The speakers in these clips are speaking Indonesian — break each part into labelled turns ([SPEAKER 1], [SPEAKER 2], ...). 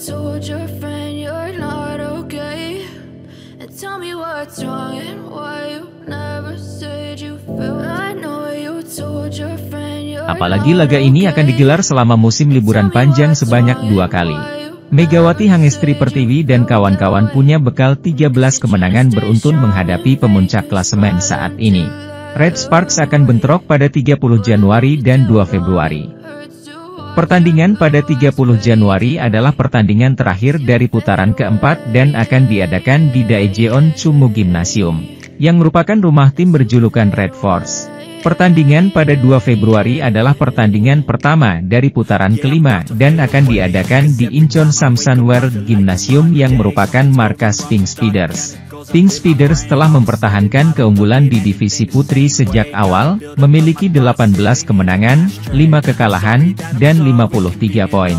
[SPEAKER 1] told your friend you're not okay? And tell me what's wrong and why you never said you felt. I know you told your friend you're not okay.
[SPEAKER 2] Apalagi laga ini akan digelar selama musim liburan panjang sebanyak 2 kali. Megawati Hangestri Pertiwi dan kawan-kawan punya bekal 13 kemenangan beruntun menghadapi pemuncak klasemen saat ini. Red Sparks akan bentrok pada 30 Januari dan 2 Februari. Pertandingan pada 30 Januari adalah pertandingan terakhir dari putaran keempat dan akan diadakan di Daejeon Chunmoo Gymnasium, yang merupakan rumah tim berjulukan Red Force. Pertandingan pada 2 Februari adalah pertandingan pertama dari putaran kelima dan akan diadakan di Incheon Samsunwear Gymnasium yang merupakan markas Pink Speeders. Pink Speeders telah mempertahankan keunggulan di divisi putri sejak awal, memiliki 18 kemenangan, 5 kekalahan, dan 53 poin.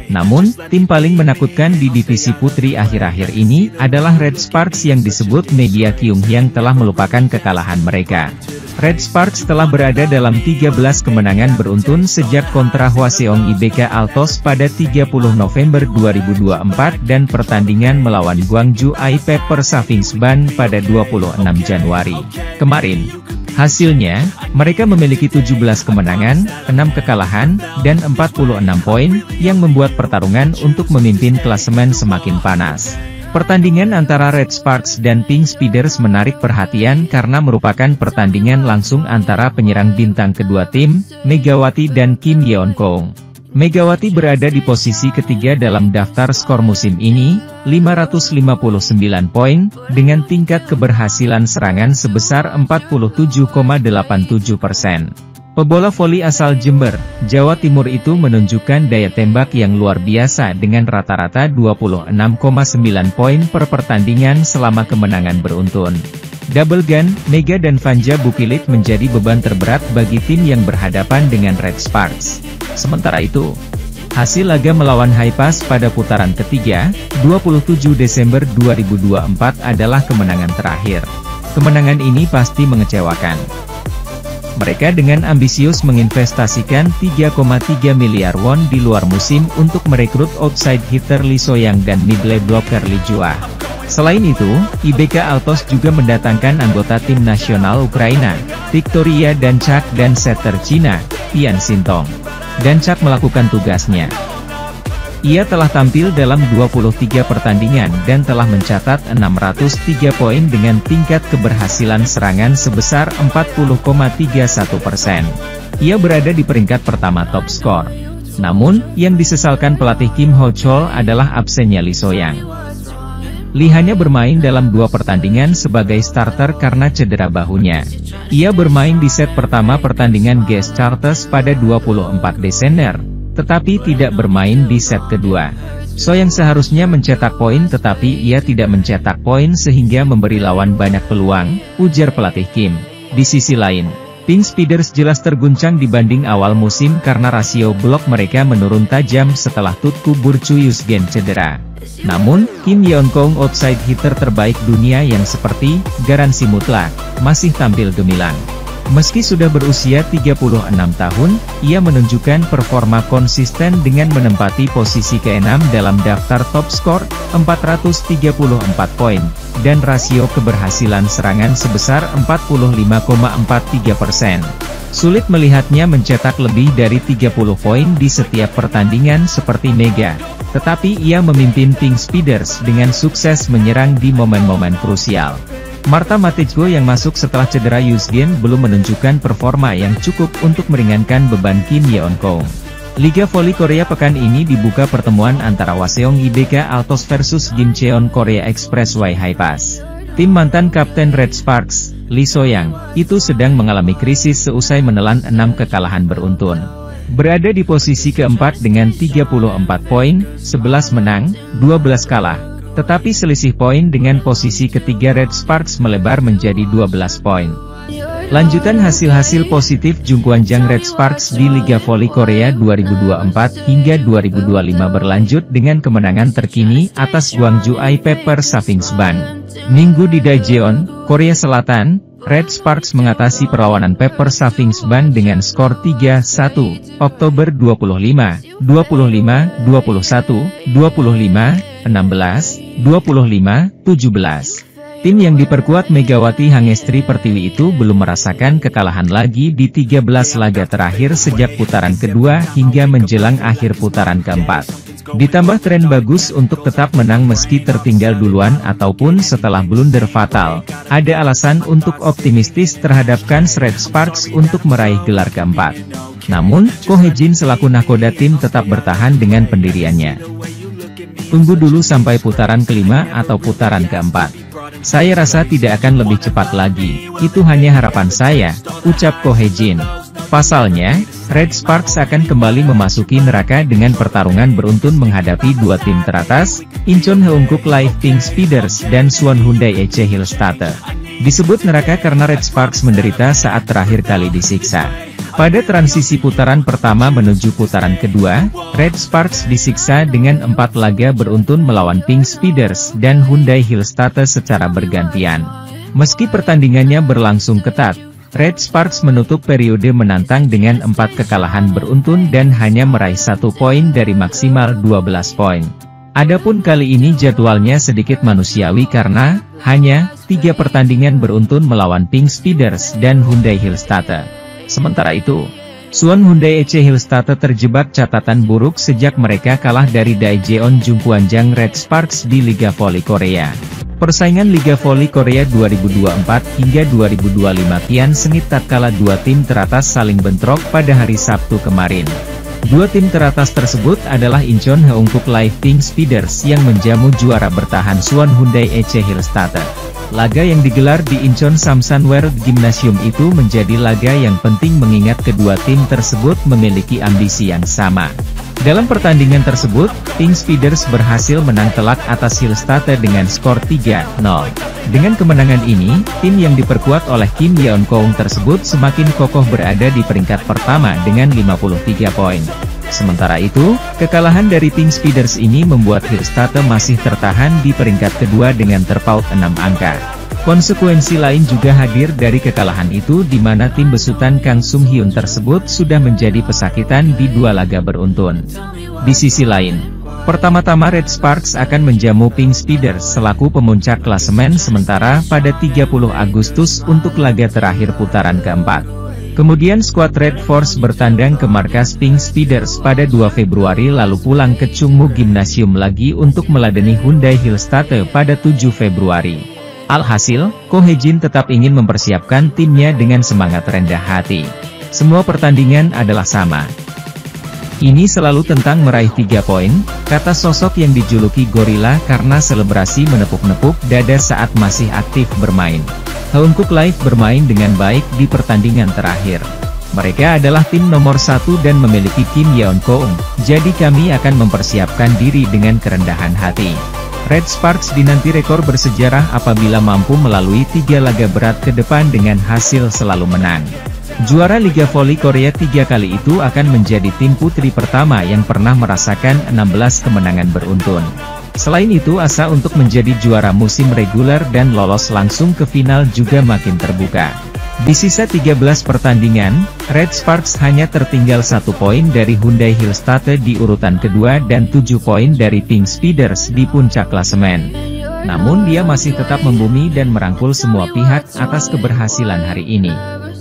[SPEAKER 2] Namun, tim paling menakutkan di divisi putri akhir-akhir ini adalah Red Sparks yang disebut Media Kyunghyang telah melupakan kekalahan mereka. Red Sparks telah berada dalam 13 kemenangan beruntun sejak kontra Hwaseong IBK Altos pada 30 November 2024 dan pertandingan melawan Gwangju I-Pepper Savings Band pada 26 Januari kemarin. Hasilnya, mereka memiliki 17 kemenangan, 6 kekalahan, dan 46 poin, yang membuat pertarungan untuk memimpin klasemen semakin panas. Pertandingan antara Red Sparks dan Pink Speeders menarik perhatian karena merupakan pertandingan langsung antara penyerang bintang kedua tim, Megawati dan Kim Yeon-kong. Megawati berada di posisi ketiga dalam daftar skor musim ini, 559 poin, dengan tingkat keberhasilan serangan sebesar 47,87%. Pebola voli asal Jember, Jawa Timur itu menunjukkan daya tembak yang luar biasa dengan rata-rata 26,9 poin per pertandingan selama kemenangan beruntun. Double Gun, Mega dan Vanja Bukilit menjadi beban terberat bagi tim yang berhadapan dengan Red Sparks. Sementara itu, hasil laga melawan Haipas pada putaran ketiga, 27 Desember 2024 adalah kemenangan terakhir. Kemenangan ini pasti mengecewakan. Mereka dengan ambisius menginvestasikan 3,3 miliar won di luar musim untuk merekrut outside hitter Lee So-young dan middle blocker Lee Jua. Selain itu, IBK Altos juga mendatangkan anggota tim nasional Ukraina, Victoria Danchak dan setter Cina, Tian Sintong. Danchak melakukan tugasnya. Ia telah tampil dalam 23 pertandingan dan telah mencatat 603 poin dengan tingkat keberhasilan serangan sebesar 40,31%. Ia berada di peringkat pertama top skor. Namun, yang disesalkan pelatih Kim Ho-chol adalah absennya Lee So-young. Lee hanya bermain dalam 2 pertandingan sebagai starter karena cedera bahunya. Ia bermain di set pertama pertandingan guest starters pada 24 Desember. Tetapi tidak bermain di set kedua. So-young seharusnya mencetak poin tetapi ia tidak mencetak poin sehingga memberi lawan banyak peluang, ujar pelatih Kim. Di sisi lain, Pink Speeders jelas terguncang dibanding awal musim karena rasio blok mereka menurun tajam setelah Tutku Burcu Yusgen cedera. Namun, Kim Yeon-kong outside hitter terbaik dunia yang seperti garansi mutlak, masih tampil gemilang. Meski sudah berusia 36 tahun, ia menunjukkan performa konsisten dengan menempati posisi ke-6 dalam daftar top skor, 434 poin, dan rasio keberhasilan serangan sebesar 45,43%. Sulit melihatnya mencetak lebih dari 30 poin di setiap pertandingan seperti Mega, tetapi ia memimpin Pink Speeders dengan sukses menyerang di momen-momen krusial. Marta Matejko yang masuk setelah cedera Yusgen belum menunjukkan performa yang cukup untuk meringankan beban Kim Yeon-kong. Liga Voli Korea pekan ini dibuka pertemuan antara Hwaseong IBK Altos versus Gimcheon Korea Expressway Haipas. Tim mantan kapten Red Sparks, Lee So-young, itu sedang mengalami krisis seusai menelan 6 kekalahan beruntun. Berada di posisi keempat dengan 34 poin, 11 menang, 12 kalah. Tetapi selisih poin dengan posisi ketiga Red Sparks melebar menjadi 12 poin. Lanjutan hasil-hasil positif Jungkwanjang Red Sparks di Liga Voli Korea 2024 hingga 2025 berlanjut dengan kemenangan terkini atas Gwangju I-Pepper Savings Band. Minggu di Daejeon, Korea Selatan, Red Sparks mengatasi perlawanan Pepper Savings Band dengan skor 3-1, Oktober 25, 25, 21, 25, 16, 25, 17. Tim yang diperkuat Megawati Hangestri Pertiwi itu belum merasakan kekalahan lagi di 13 laga terakhir sejak putaran kedua hingga menjelang akhir putaran keempat. Ditambah tren bagus untuk tetap menang meski tertinggal duluan ataupun setelah blunder fatal, ada alasan untuk optimistis terhadap kans Red Sparks untuk meraih gelar keempat. Namun, Ko Hee-jin selaku nahkoda tim tetap bertahan dengan pendiriannya. Tunggu dulu sampai putaran kelima atau putaran keempat. Saya rasa tidak akan lebih cepat lagi, itu hanya harapan saya, ucap Ko Hee-jin. Pasalnya, Red Sparks akan kembali memasuki neraka dengan pertarungan beruntun menghadapi dua tim teratas, Incheon Heungkook Live Pink Speeders dan Suwon Hyundai EC Hillstatter. Disebut neraka karena Red Sparks menderita saat terakhir kali disiksa. Pada transisi putaran pertama menuju putaran kedua, Red Sparks disiksa dengan 4 laga beruntun melawan Pink Speeders dan Hyundai Hillstatter secara bergantian. Meski pertandingannya berlangsung ketat, Red Sparks menutup periode menantang dengan 4 kekalahan beruntun dan hanya meraih 1 poin dari maksimal 12 poin. Adapun kali ini jadwalnya sedikit manusiawi karena hanya 3 pertandingan beruntun melawan Pink Speeders dan Hyundai Hillstatter. Sementara itu, Suwon Hyundai EC Hillstatter terjebak catatan buruk sejak mereka kalah dari Daejeon Jungkwanjang Red Sparks di Liga Voli Korea. Persaingan Liga Voli Korea 2024 hingga 2025 kian sengit tatkala dua tim teratas saling bentrok pada hari Sabtu kemarin. Dua tim teratas tersebut adalah Incheon Heungkook Live Pink Speeders yang menjamu juara bertahan Suwon Hyundai EC Hillstatter. Laga yang digelar di Incheon Samsan World Gymnasium itu menjadi laga yang penting mengingat kedua tim tersebut memiliki ambisi yang sama. Dalam pertandingan tersebut, Pink Speeders berhasil menang telak atas Hillstatter dengan skor 3-0. Dengan kemenangan ini, tim yang diperkuat oleh Kim Yeon-keung tersebut semakin kokoh berada di peringkat pertama dengan 53 poin. Sementara itu, kekalahan dari Pink Speeders ini membuat Hillstatter masih tertahan di peringkat kedua dengan terpaut 6 angka. Konsekuensi lain juga hadir dari kekalahan itu di mana tim besutan Kang Sung Hyun tersebut sudah menjadi pesakitan di 2 laga beruntun. Di sisi lain, pertama-tama Red Sparks akan menjamu Pink Speeders selaku pemuncak klasemen sementara pada 30 Agustus untuk laga terakhir putaran keempat. Kemudian skuad Red Force bertandang ke markas Pink Speeders pada 2 Februari lalu pulang ke Chungmu Gymnasium lagi untuk meladeni Hyundai Hillstatter pada 7 Februari. Alhasil, Ko Hee-jin tetap ingin mempersiapkan timnya dengan semangat rendah hati. Semua pertandingan adalah sama. Ini selalu tentang meraih 3 poin, kata sosok yang dijuluki Gorilla karena selebrasi menepuk-nepuk dada saat masih aktif bermain. Heungkook Live bermain dengan baik di pertandingan terakhir. Mereka adalah tim nomor 1 dan memiliki Kim Yeon-keung, jadi kami akan mempersiapkan diri dengan kerendahan hati. Red Sparks dinanti rekor bersejarah apabila mampu melalui 3 laga berat ke depan dengan hasil selalu menang. Juara Liga Voli Korea 3 kali itu akan menjadi tim putri pertama yang pernah merasakan 16 kemenangan beruntun. Selain itu asa untuk menjadi juara musim reguler dan lolos langsung ke final juga makin terbuka. Di sisa 13 pertandingan, Red Sparks hanya tertinggal 1 poin dari Hyundai Hillstatter di urutan kedua dan 7 poin dari Pink Speeders di puncak klasemen. Namun dia masih tetap membumi dan merangkul semua pihak atas keberhasilan hari ini.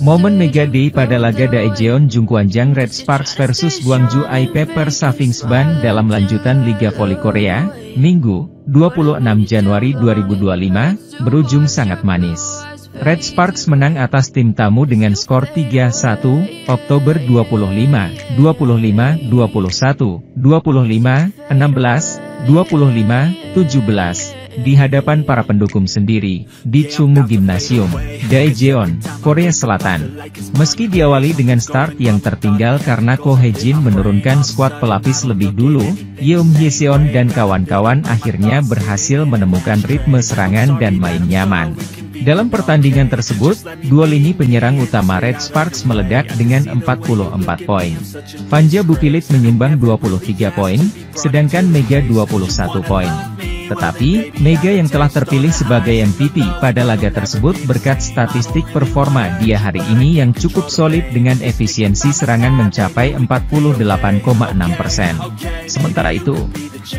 [SPEAKER 2] Momen Mega Day pada laga Daejeon Jungkwanjang Red Sparks versus Gwangju I Pepper Savings Band dalam lanjutan Liga Voli Korea, Minggu, 26 Januari 2025, berujung sangat manis. Red Sparks menang atas tim tamu dengan skor 3-1, Oktober 25, 25, 21, 25, 16, 25, 17, di hadapan para pendukung sendiri, di Chungmu Gymnasium, Daejeon, Korea Selatan. Meski diawali dengan start yang tertinggal karena Ko Hee-jin menurunkan skuad pelapis lebih dulu, Yeom Hye-seon dan kawan-kawan akhirnya berhasil menemukan ritme serangan dan main nyaman. Dalam pertandingan tersebut, dua lini penyerang utama Red Sparks meledak dengan 44 poin. Panja Bukilit menyumbang 23 poin, sedangkan Mega 21 poin. Tetapi, Mega yang telah terpilih sebagai MVP pada laga tersebut berkat statistik performa dia hari ini yang cukup solid dengan efisiensi serangan mencapai 48,6%. Sementara itu,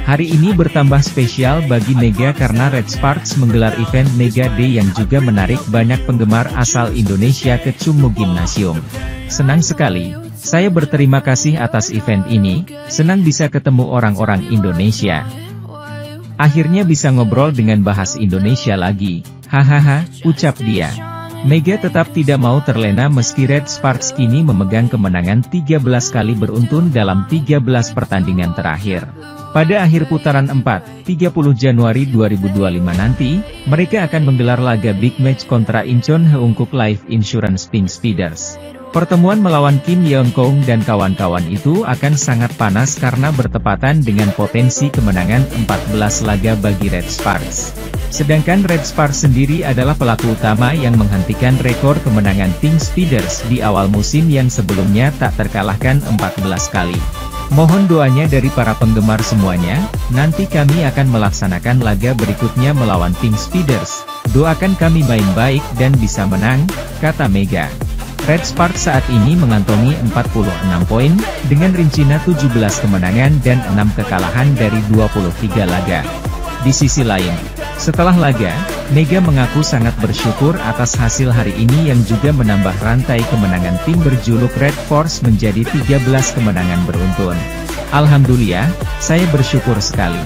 [SPEAKER 2] hari ini bertambah spesial bagi Mega karena Red Sparks menggelar event Mega Day yang juga menarik banyak penggemar asal Indonesia ke Chungmu Gymnasium. Senang sekali, saya berterima kasih atas event ini, senang bisa ketemu orang-orang Indonesia. Akhirnya bisa ngobrol dengan bahas Indonesia lagi, hahaha, ucap dia. Mega tetap tidak mau terlena meski Red Sparks kini memegang kemenangan 13 kali beruntun dalam 13 pertandingan terakhir. Pada akhir putaran 4, 30 Januari 2025 nanti, mereka akan menggelar laga big match kontra Incheon Heungkuk Life Insurance Pink Speeders. Pertemuan melawan Kim Yeon Kong dan kawan-kawan itu akan sangat panas karena bertepatan dengan potensi kemenangan 14 laga bagi Red Sparks. Sedangkan Red Sparks sendiri adalah pelaku utama yang menghentikan rekor kemenangan Pink Speeders di awal musim yang sebelumnya tak terkalahkan 14 kali. Mohon doanya dari para penggemar semuanya, nanti kami akan melaksanakan laga berikutnya melawan Pink Speeders. Doakan kami main baik dan bisa menang, kata Mega. Red Sparks saat ini mengantongi 46 poin, dengan rincinya 17 kemenangan dan 6 kekalahan dari 23 laga. Di sisi lain, setelah laga, Mega mengaku sangat bersyukur atas hasil hari ini yang juga menambah rantai kemenangan tim berjuluk Red Force menjadi 13 kemenangan beruntun. Alhamdulillah, saya bersyukur sekali.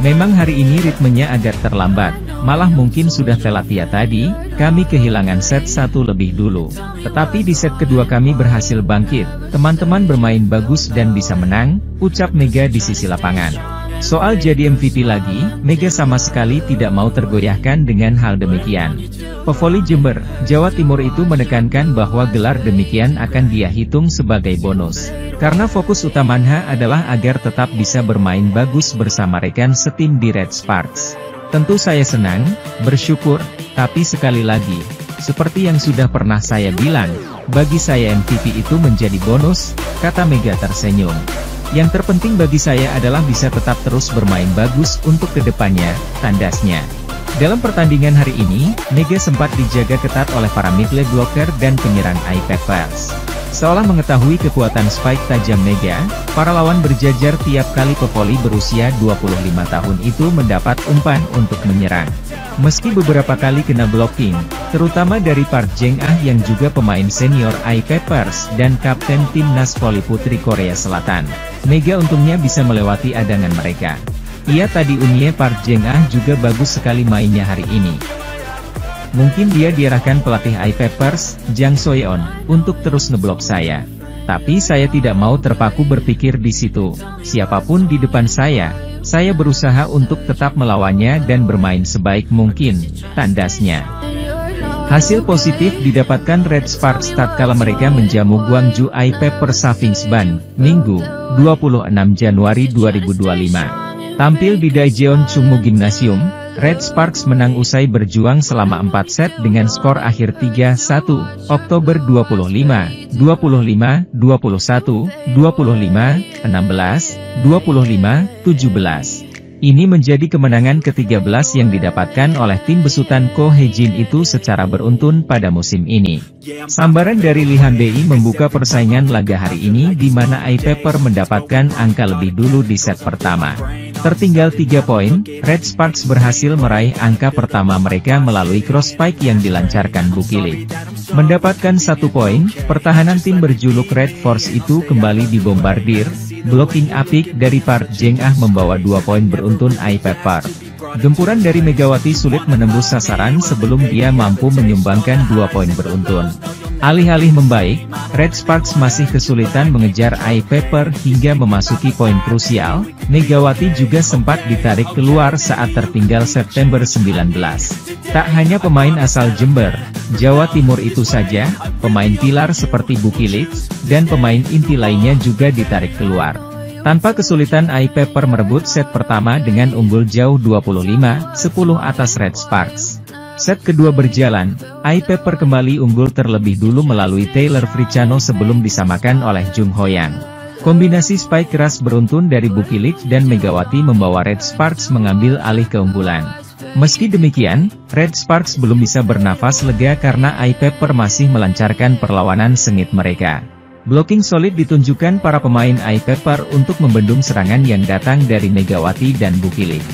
[SPEAKER 2] Memang hari ini ritmenya agak terlambat, malah mungkin sudah telat ya tadi, kami kehilangan set 1 lebih dulu. Tetapi di set kedua kami berhasil bangkit, teman-teman bermain bagus dan bisa menang, ucap Mega di sisi lapangan. Soal jadi MVP lagi, Mega sama sekali tidak mau tergoyahkan dengan hal demikian. Pevoli Jember, Jawa Timur itu menekankan bahwa gelar demikian akan dia hitung sebagai bonus. Karena fokus utamanya adalah agar tetap bisa bermain bagus bersama rekan setim di Red Sparks. Tentu saya senang, bersyukur, tapi sekali lagi, seperti yang sudah pernah saya bilang, bagi saya MVP itu menjadi bonus, kata Mega tersenyum. Yang terpenting bagi saya adalah bisa tetap terus bermain bagus untuk kedepannya, tandasnya. Dalam pertandingan hari ini, Mega sempat dijaga ketat oleh para mid-lane blocker dan penyerang iPeppers. Seolah mengetahui kekuatan spike tajam Mega, para lawan berjajar tiap kali pevoli berusia 25 tahun itu mendapat umpan untuk menyerang. Meski beberapa kali kena blocking, terutama dari Park Jeng-ah yang juga pemain senior iPeppers dan kapten timnas voli putri Korea Selatan, Mega untungnya bisa melewati adangan mereka. Ia tadi unie Park Jeng-ah juga bagus sekali mainnya hari ini. Mungkin dia diarahkan pelatih iPeppers, Jang Soyeon, untuk terus ngeblok saya. Tapi saya tidak mau terpaku berpikir di situ. Siapapun di depan saya berusaha untuk tetap melawannya dan bermain sebaik mungkin, tandasnya. Hasil positif didapatkan Red Sparks tatkala mereka menjamu Gwangju iPeppers Savings Ban, Minggu, 26 Januari 2025. Tampil di Daejeon Chungmu Gymnasium, Red Sparks menang usai berjuang selama 4 set dengan skor akhir 3-1, Oktober 25, 25, 21, 25, 16, 25, 17. Ini menjadi kemenangan ke-13 yang didapatkan oleh tim besutan Ko Hye-jin itu secara beruntun pada musim ini. Sambaran dari Lee Han-dae membuka persaingan laga hari ini di mana iPeppers mendapatkan angka lebih dulu di set pertama. Tertinggal 3 poin, Red Sparks berhasil meraih angka pertama mereka melalui cross spike yang dilancarkan Bukile. Mendapatkan 1 poin, pertahanan tim berjuluk Red Force itu kembali dibombardir. Blocking apik dari Park Jeng-ah membawa 2 poin beruntun iPeppers. Gempuran dari Megawati sulit menembus sasaran sebelum dia mampu menyumbangkan 2 poin beruntun. Alih-alih membaik, Red Sparks masih kesulitan mengejar iPeppers hingga memasuki poin krusial. Megawati juga sempat ditarik keluar saat tertinggal September 19. Tak hanya pemain asal Jember, Jawa Timur itu saja, pemain pilar seperti Bukile dan pemain inti lainnya juga ditarik keluar. Tanpa kesulitan iPeppers merebut set pertama dengan unggul jauh 25-10 atas Red Sparks. Set kedua berjalan, iPeppers kembali unggul terlebih dulu melalui Taylor Fricciano sebelum disamakan oleh Jung Ho Yang. Kombinasi spike keras beruntun dari Bukilic dan Megawati membawa Red Sparks mengambil alih keunggulan. Meski demikian, Red Sparks belum bisa bernafas lega karena Eye Pepper masih melancarkan perlawanan sengit mereka. Blocking solid ditunjukkan para pemain Eye Pepper untuk membendung serangan yang datang dari Megawati dan Bukilic.